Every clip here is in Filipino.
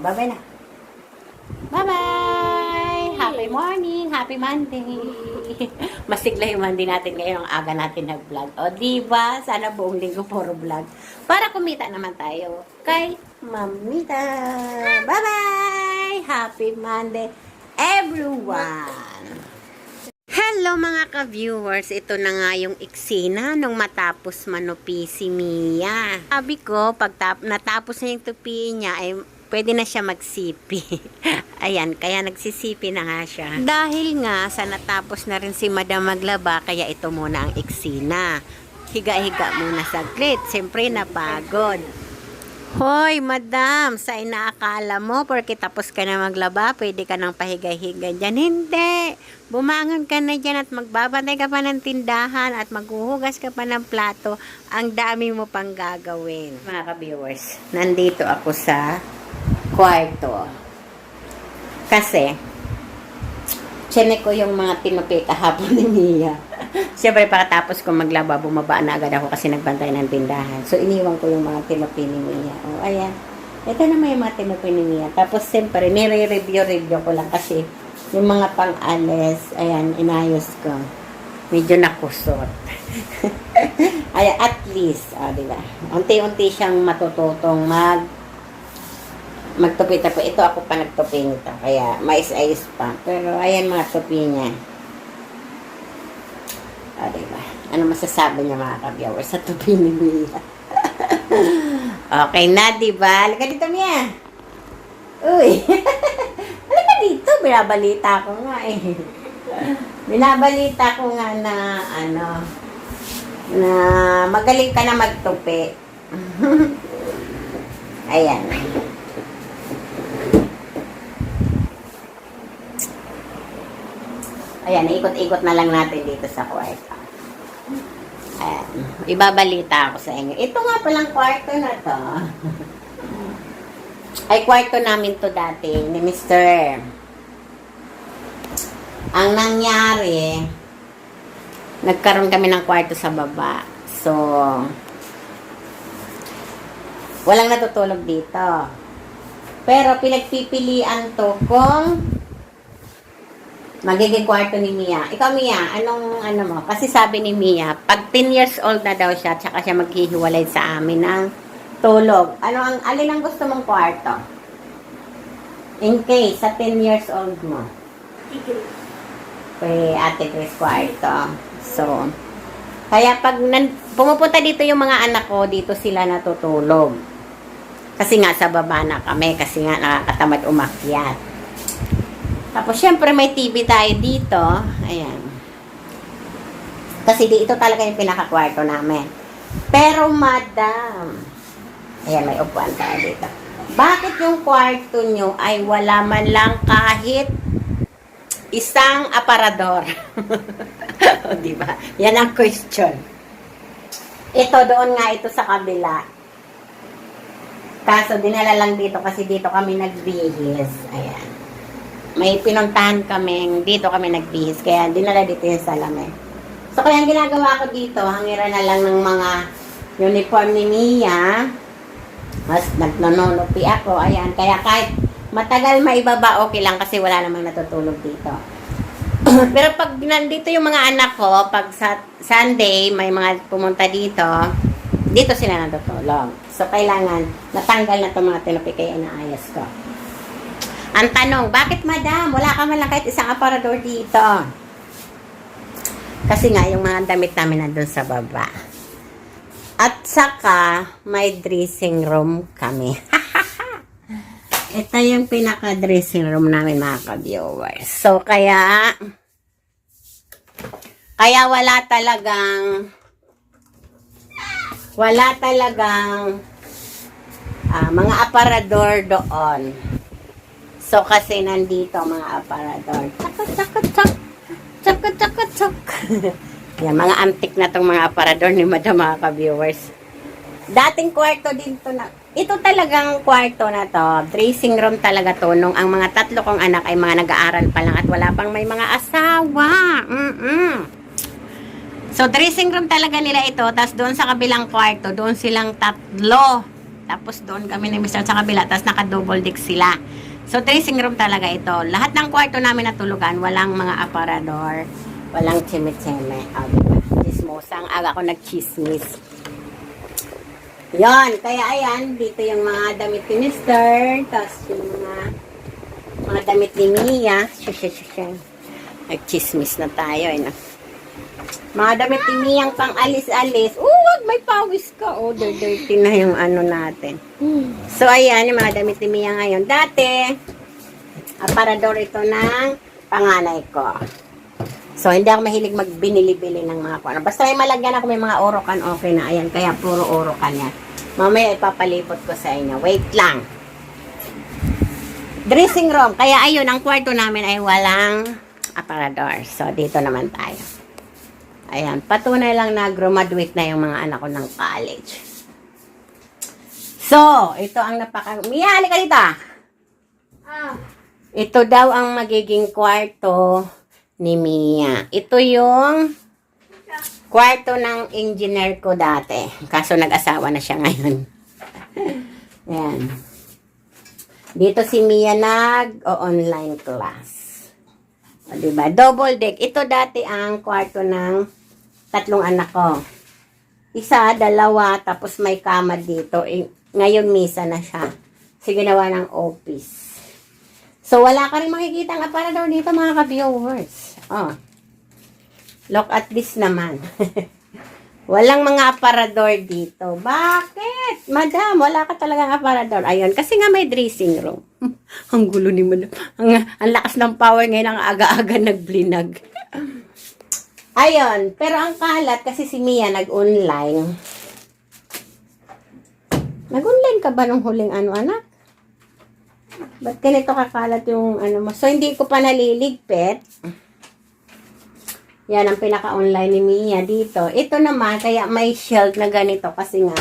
Bye-bye na. Bye-bye! Happy morning! Happy Monday! Masigla yung Monday natin ngayon. Ang aga natin nag-vlog. O, diba? Sana buong linggo puro vlog. Para kumita naman tayo kay Mamita. Bye-bye! Happy Monday, everyone! Hello mga ka-viewers! Ito na nga yung eksena nung matapos manupi si Mia. Sabi ko, pag natapos na yung tupi niya, ay pwede na siya magsipi. Ayan, kaya nagsisipi na nga siya. Dahil nga sa natapos na rin si Madam maglaba, kaya ito muna ang eksena. Higa-higa muna saglit. Siyempre napagod. Hoy, Madam, sa inaakala mo, porque tapos ka na maglaba, pwede ka nang pahiga-higa dyan. Hindi. Bumangon ka na dyan at magbabantay ka pa ng tindahan at maghuhugas ka pa ng plato. Ang dami mo pang gagawin. Mga ka-viewers, nandito ako sa kwarto. Kasi, chinek ko yung mga tinupi kahapon ni Mia. Siyempre, pagkatapos ko maglaba, bumaba na agad ako kasi nagbantay ng tindahan. So, iniwan ko yung mga tinupi ni Mia. O, ayan. Ito naman yung mga tinupi ni Mia. Tapos, siyempre, nire-review ko lang kasi yung mga pang-alis, ayan, inayos ko. Medyo nakusot. Ayan, at least, diba? Unti-unti siyang matututong magtupi-tupi. Ito ako pa nagtupi nito. Kaya, mais-ayos pa. Pero, ayan mga tupi niya. Diba? Ano masasabi niya mga ka-viewers sa tupi ni Mia? Okay na, diba? Halika dito, Mia. Uy. Halika dito. Binabalita ko nga eh. Binabalita ko nga na, na magaling ka na magtupi. Ayan. Ayan, ikot-ikot na lang natin dito sa kwarto. Ayan, ibabalita ako sa inyo. Ito nga palang kwarto na to. Ay, kwarto namin to dati ni Mr. Ang nangyari, nagkaroon kami ng kwarto sa baba. So, walang natutulog dito. Pero pinagpipilian to kung magiging kwarto ni Mia. Ikaw, Mia, anong mo? Kasi sabi ni Mia, pag 10 years old na daw siya, tsaka siya maghihiwalay sa amin ng tulog. Alin ang gusto mong kwarto? In case, sa 10 years old mo. Kay Ate Chris kwarto. So, kaya pag pumupunta dito yung mga anak ko, dito sila natutulog. Kasi nga sa baba na kami, kasi nga nakakatamad umakyat. Tapos, syempre, may TV tayo dito. Ayan. Kasi ito talaga yung pinaka-kwarto namin. Pero, Madam, ayan, may upuan tayo dito. Bakit yung kwarto nyo ay wala man lang kahit isang aparador? O, diba? Yan ang question. Ito, doon nga ito sa kabila. Kaso, dinala lang dito kasi dito kami nagbihis. Ayan. May pinuntahan kami, dito kami nagbihis, kaya dinala dito yung salamin. So, kaya ang ginagawa ko dito, hangiran na lang ng mga uniform ni Mia. Mas nagnononopi ako, ayan. Kaya kahit matagal maibaba, okay lang kasi wala namang natutulog dito. Pero pag nandito yung mga anak ko, pag sa Sunday, may mga pumunta dito, dito sila natutulog. So, kailangan natanggal na itong mga tinupi kaya inaayos ko. Ang tanong, bakit Madam? Wala ka man lang kahit isang aparador dito. Kasi nga, yung mga damit namin nandun sa baba. At saka, may dressing room kami. Ito yung pinaka-dressing room namin mga ka-viewers. So, kaya wala talagang mga aparador doon. So, kasi nandito mga aparador. Tsaka. Yan, mga antik na tong mga aparador ni Madam mga ka-viewers. Dating kwarto din to na. Ito talagang kwarto na to. Dressing room talaga to. Nung ang mga tatlo kong anak ay mga nag-aaral pa lang at wala pang may mga asawa. So, dressing room talaga nila ito. Tapos doon sa kabilang kwarto, doon silang tatlo Tapos doon kami ni Mr. sa kabila, tapos naka-double deck sila. So, dressing room talaga ito. Lahat ng kwarto namin natulugan, walang mga aparador, walang chime-chime. Chismosang aga ko nag-chismis. Yon, kaya ayan, dito yung mga damit ni Mr. Tapos yung mga damit ni Mia. Nag-chismis na tayo, eh, no? Mga damit ni Mia pang alis-alis. Wag, may pawis ka. Dirty na yung ano natin. So, ayan, yung mga damit ni Mia ngayon. Dati, aparador ito ng panganay ko. So, hindi ako mahilig magbinili-bili ng mga kuwan. Basta may malagyan ako, may mga orokan, okay na. Ayan, kaya puro orokan yan. Mamaya ipapalipot ko sa inyo. Wait lang. Dressing room. Kaya ayun, ang kwarto namin ay walang aparador. So, dito naman tayo. Ayan, patunay lang na graduate na yung mga anak ko ng college. So, ito ang Mia, halika dito. Ito daw ang magiging kwarto ni Mia. Ito yung kwarto ng engineer ko dati. Kaso nag-asawa na siya ngayon. Ayan. Dito si Mia nag-online class. O, diba? Double deck. Ito dati ang kwarto ng 3 anak ko. Isa, 2, tapos may kama dito. Ngayon misa na siya. Kasi ginawa ng office. So, wala ka rin makikita ang aparador dito, mga ka-viewers. Oh. Look at this naman. Walang mga aparador dito. Bakit? Madam, wala ka talagang aparador. Ayun, kasi nga may dressing room. Ang gulo ni Madam. Ang lakas ng power ngayon, ang aga-aga nagblinag. Ayun, pero ang kalat, kasi si Mia nag-online. Nag-online ka ba nung huling ano, anak? Ba't ganito kakalat yung ano mo? So, hindi ko pa naliligpit. Yan ang pinaka-online ni Mia dito. Ito naman, kaya may shelf na ganito kasi nga,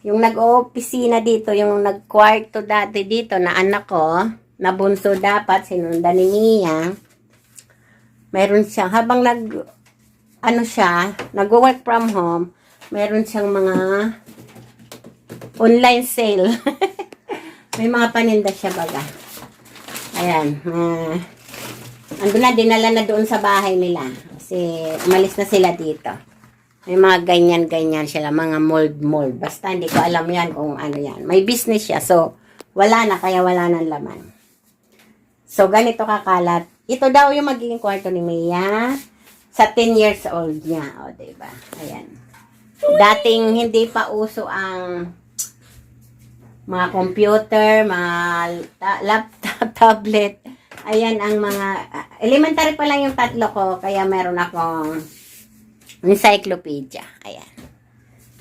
yung nag-opisina dito, yung nag-kwarto dati dito na anak ko, na bunso dapat, sinundan ni Mia. Meron siyang, habang nag-work from home, meron siyang mga online sale. May mga paninda siya baga. Ayan. Ando na, dinala na doon sa bahay nila. Kasi umalis na sila dito. May mga ganyan-ganyan sila. Mga mold-mold. Basta hindi ko alam yan kung ano yan. May business siya. So, wala na. Kaya wala nang laman. So, ganito kakalat. Ito daw yung magiging kwarto ni Mia sa 10 years old niya. O, diba? Ayan. Dating hindi pa uso ang mga computer, mga laptop, tablet. Ayan ang mga, elementary pa lang yung 3 ko, kaya meron akong encyclopedia. Ayan.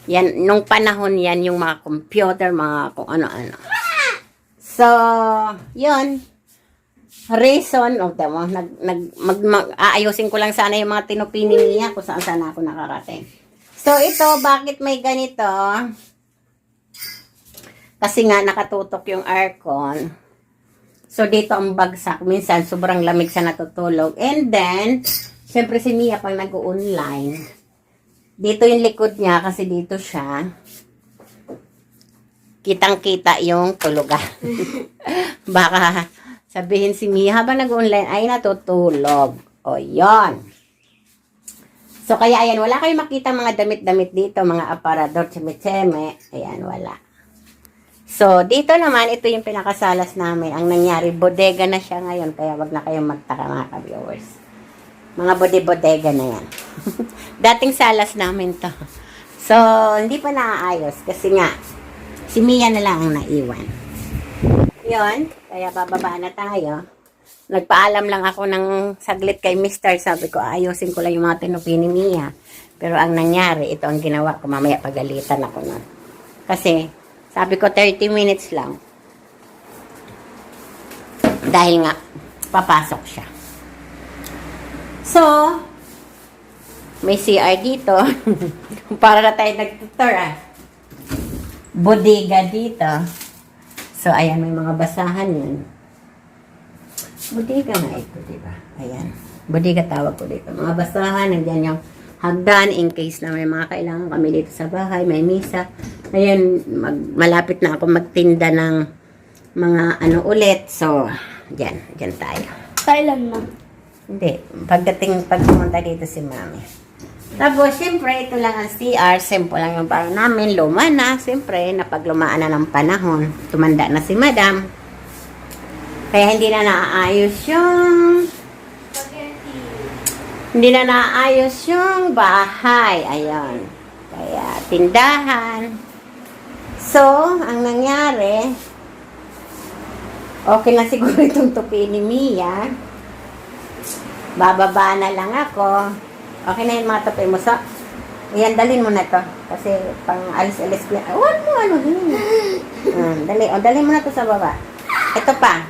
Yan, nung panahon yan, yung mga computer, mga kung ano-ano. So, yun. Reason, aayusin ko lang sana yung mga tinupini niya kung saan ako nakarating. So, ito, bakit may ganito? Kasi nga, nakatutok yung aircon. So, dito ang bagsak. Minsan, sobrang lamig sa natutulog. And then, syempre si Mia, pag nag-online, dito yung likod niya, kasi dito siya, kitang-kita yung tulugan. Baka sabihin si Mia, habang nag-online, ay natutulog. O, yon. So, kaya, ayan, wala kayong makita mga damit-damit dito, mga aparador, tseme-tseme. Ayan, wala. So, dito naman, ito yung pinakasalas namin. Ang nangyari, bodega na siya ngayon. Kaya wag na kayong magtaka, mga ka-viewers. Mga bodega na yan. Dating salas namin to. So, hindi pa naaayos. Kasi nga, si Mia na lang ang naiwan. Yun. Kaya bababa na tayo. Nagpaalam lang ako ng saglit kay Mr. Sabi ko, ayusin ko lang yung mga tinupi ni Mia. Pero ang nangyari, ito ang ginawa ko. Mamaya pagalitan ako nun. Kasi, sabi ko 30 minutes lang. Dahil nga, papasok siya. So, may CR dito. Para na tayo nag-tour bodega dito. So, ayan, may mga basahan yun. Bodega nga ito, diba? Ayan. Bodega tawag ko dito. Mga basahan, nandiyan yung hagdan in case na may mga kailangan kami dito sa bahay, may misa. Ngayon, malapit na ako magtinda ng mga ano ulit. So, dyan tayo. Kailan na? Hindi, pag pumunta dito si Mami. Tapos, siyempre, ito lang ang CR. Simple lang yung parang namin. Luma na. Siyempre, napaglumaan na ng panahon. Tumanda na si Madam. Kaya hindi na naaayos yung... Hindi na naaayos yung bahay. Ayan. Kaya, tindahan. So, ang nangyari, okay na siguro itong tupi ni Mia. Bababa na lang ako. Okay na yung mga tupi mo. So, ayan, dalhin mo na to. Kasi, pang alis-alis ko yan. Huwag mo, ano, dalhin mo na to sa baba. Ito pa.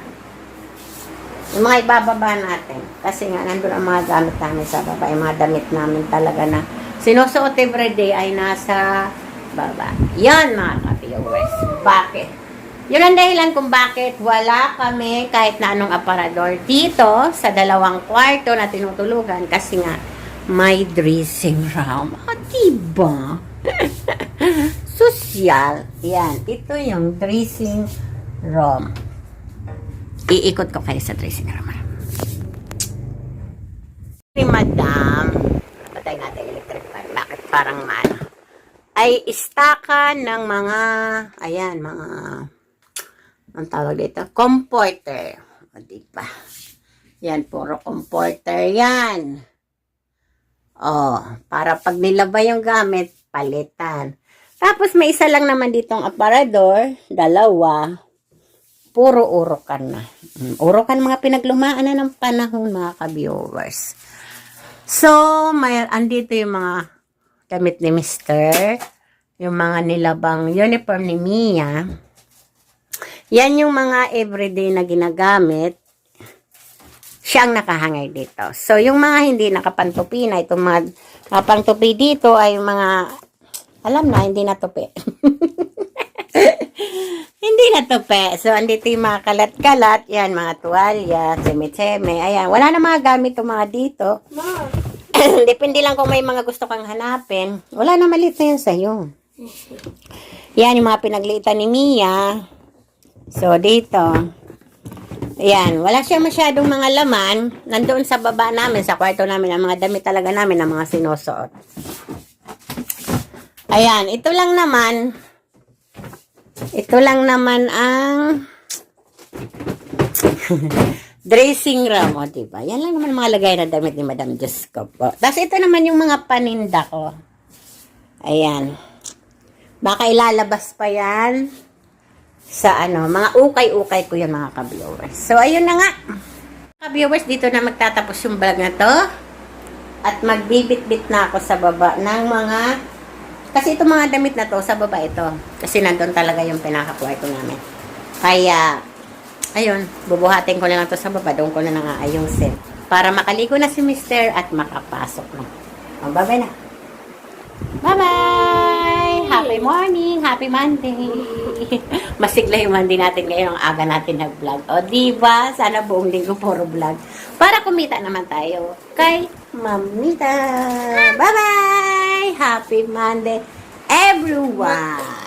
Yung mga ibababa natin. Kasi nga, nandun ang mga gamit namin sa baba. Yung mga damit namin talaga na sinusuot everyday ay nasa baba. Yan, mga ka-viewers. Bakit? Yun ang dahilan kung bakit wala kami kahit na anong aparador dito sa 2 kwarto na tinutulugan. Kasi nga, may dressing room. Diba? Sosyal. Yan. Ito yung dressing room. Iikot ko kayo sa dressing room. Madam, patay natin electric fan. Bakit parang maano? Ay istakan ng mga, ayan, mga, ang tawag dito, comforter. O, diba? Yan, puro comforter yan. O, para pag nilabay yung gamit, palitan. Tapos may isa lang naman ditong aparador, 2. Puro urukan na. Urukan mga pinaglumaan na ng panahon, mga ka-viewers. So, andito yung mga damit ni Mr. Yung mga nilabang uniform ni Mia. Yan yung mga everyday na ginagamit. Siya ang nakahangay dito. So, yung mga hindi nakapantupi na, itong mga nakapantupi dito ay yung mga, alam na, hindi natupi. Hindi natupi. So, andito yung mga kalat-kalat. Yan, mga tuwalya, seme-seme. Ayan, wala na mga gamit yung mga dito. Depende lang kung may mga gusto kang hanapin. Wala na, maliit na yan sa'yo. Yan, yung mga pinaglitan ni Mia. So, dito. Ayan, wala siya masyadong mga laman. Nandoon sa baba namin, sa kwarto namin, ang mga damit talaga namin, ang mga sinusuot. Ayan, ito lang naman ang dressing room, o, diba? Yan lang naman mga lagay na damit ni Madam Diyos ko po. Tapos ito naman yung mga paninda ko. Ayan. Baka ilalabas pa yan sa mga ukay-ukay ko yung mga ka-viewers. So, ayun na nga. Ka-viewers, dito na magtatapos yung vlog na to. At magbibit-bit na ako sa baba ng mga... Kasi itong mga damit na to, sa baba ito. Kasi nandun talaga yung pinaka-kwarto namin. Kaya, ayun, bubuhatin ko na lang to sa baba. Doon ko na lang aayusin. Para makaligo na si Mr. at makapasok na. Bye-bye na. Bye-bye! Happy morning! Happy Monday! Masigla yung Monday natin ngayon. Ang aga natin nag-vlog. O, diba? Sana buong linggo puro vlog. Para kumita naman tayo kay Mamita. Bye-bye! Happy Monday, everyone!